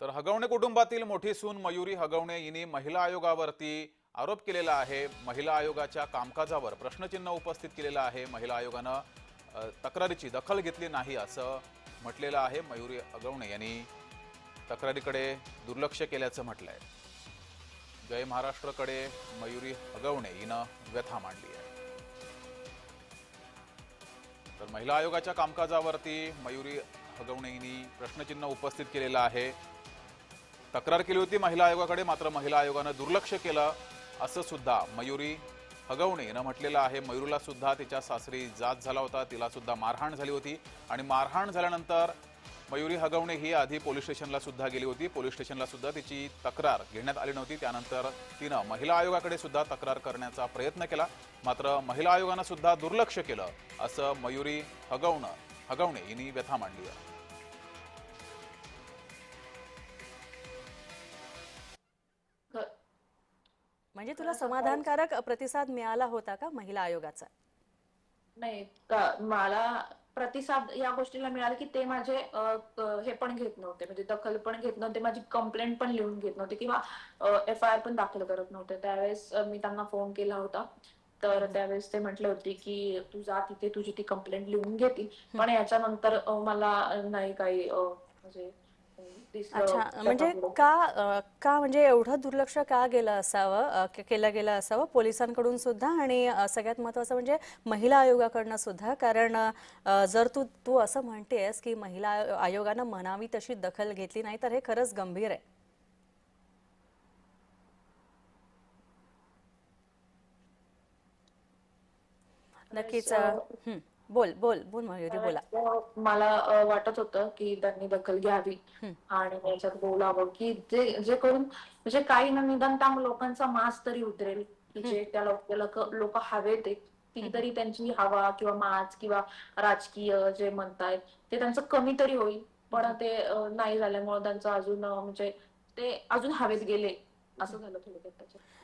तर हगवणे कुटुंबातील मोठी सून मयुरी हगवणे हिने महिला आयोगावरती आरोप केलेला आहे। महिला आयोगाच्या कामकाजावर प्रश्नचिन्ह उपस्थित केलेलं आहे। महिला आयोगानं तक्रारीची दखल घेतली नाही असं म्हटलेलं आहे। मयुरी हगवणे यांनी तक्रारीकडे दुर्लक्ष केल्याचं म्हटलंय। जय महाराष्ट्रकडे मयुरी हगवणे हिनं व्यथा मांडली आहे। तर महिला आयोगाच्या कामकाजावरती मयुरी हगवणे यांनी प्रश्नचिन्ह उपस्थित केलेलं आहे। तक्रार केली होती महिला आयोगाकडे, मात्र महिला आयोगानं दुर्लक्ष केलं असं सुद्धा मयुरी हगवणे यानं म्हटलेलं आहे। मयुरीला सुद्धा तिच्या सासरी जाच झाला होता, तिला सुद्धा मारहाण झाली होती आणि मारहाण झाल्यानंतर मयुरी हगवणे ही आधी पोलीस स्टेशनला सुद्धा गेली होती। पोलीस स्टेशनला सुद्धा तिची तक्रार घेण्यात आली नव्हती। त्यानंतर तिनं महिला आयोगाकडे सुद्धा तक्रार करण्याचा प्रयत्न केला, मात्र महिला आयोगानं सुद्धा दुर्लक्ष केलं असं मयुरी हगवणे यांनी व्यथा मांडली आहे। म्हणजे तुला समाधानकारक प्रतिसाद मिळाला होता का महिला आयोगाचा? नाही मला प्रतिसाद या गोष्टीला मिळाला की ते माझे हे पण घेत नव्हते, म्हणजे दखल पण घेत नव्हते, माझी कंप्लेंट पण लिहून घेत नव्हते किंवा FIR पण दाखल करत नव्हते। त्यावेळेस मी त्यांना फोन केला होता, तर त्यावेळेस ते म्हटले होते की तू जा तिथे तुझी ती कंप्लेंट लिहून घेतील, पण याच्यानंतर मला नाही काही म्हणजे अच्छा, दिसलं म्हणजे त्याच्यापुढे। का म्हणजे एवढं दुर्लक्ष का केलं गेलं असावं पोलिसांकडून सुद्धा आणि सगळ्यात महत्त्वाचं म्हणजे महिला आयोगाकडनं सुद्धा? कारण जर तू तू असं म्हणतेस की महिला आयोगानं म्हणावी तशी दखल घेतली नाही, तर हे खरंच गंभीर आहे। नक्कीच बोल बोल बोल मयुरी, बोला। मला वाटत होतं की त्यांनी दखल घ्यावी आणि याच्यात बोलावं की जे जे करून म्हणजे काही ना निदान त्या लोकांचा माज तरी उतरेल, की जे त्या लोक हवेत ती तरी त्यांची हवा किंवा माज किंवा राजकीय जे म्हणतायत ते त्यांचं कमी तरी होईल। पण ते नाही झाल्यामुळे त्यांचं अजून म्हणजे ते अजून हवेत गेले असं झालं थोडक्यात त्याच्यात।